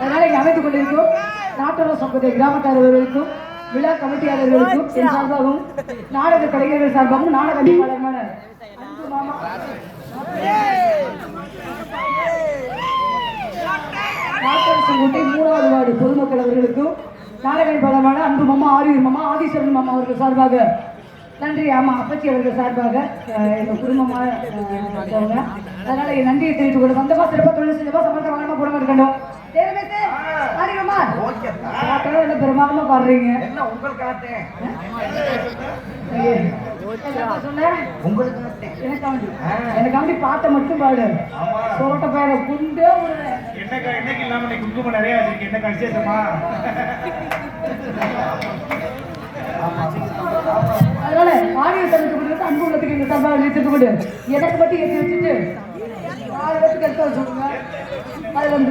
அதனால இங்கே அமைத்துக் கொண்டிருக்கும் நாட்டோட சங்கத்தை கிராமத்தாரர்களுக்கும் விழா கமிட்டியாளர்களுக்கும் என் சார்பாகவும் நாடக கலைஞர்கள் சார்பாகவும் நாடக அமைப்பாளருமான அன்பு மாமா நாட்டோட சங்கத்தை 3வது வார்டு பொதுமக்கள் அவர்களுக்கும் நாடக அமைப்பாளருமான அன்பு மாமா ஆரியூர் மாமா ஆதீஸ்வரன் மாமா அவர்கள் சார்பாக நன்றி. ஆமா, அப்பச்சி அவர்கள் சார்பாக எங்க குடும்பமாக போங்க. அதனால என் நன்றியை தெரிவித்துக் கொண்டு வந்தமா சிறப்பாக தொழில் செஞ்சமா சமர்த்த வாங்கமா போடாம இருக்கணும். பெருமாமா பாடுறீங்க எனக்கு பாட்ட மட்டும் பாடு. சோட்ட பேர குண்டு என்னைக்கு இல்லாம குங்குமம் நிறைய வச்சிருக்கு. என்ன விசேஷமா? அதனால ஆடியோ தவிர்த்து கொடுத்து அன்பு உள்ளத்துக்கு எங்க சார்பாக நிறுத்திட்டு கொண்டு எனக்கு மட்டும் ஏற்றி வச்சுட்டு 4 பேருக்கு எடுத்து சொல்லுங்க. அது வந்து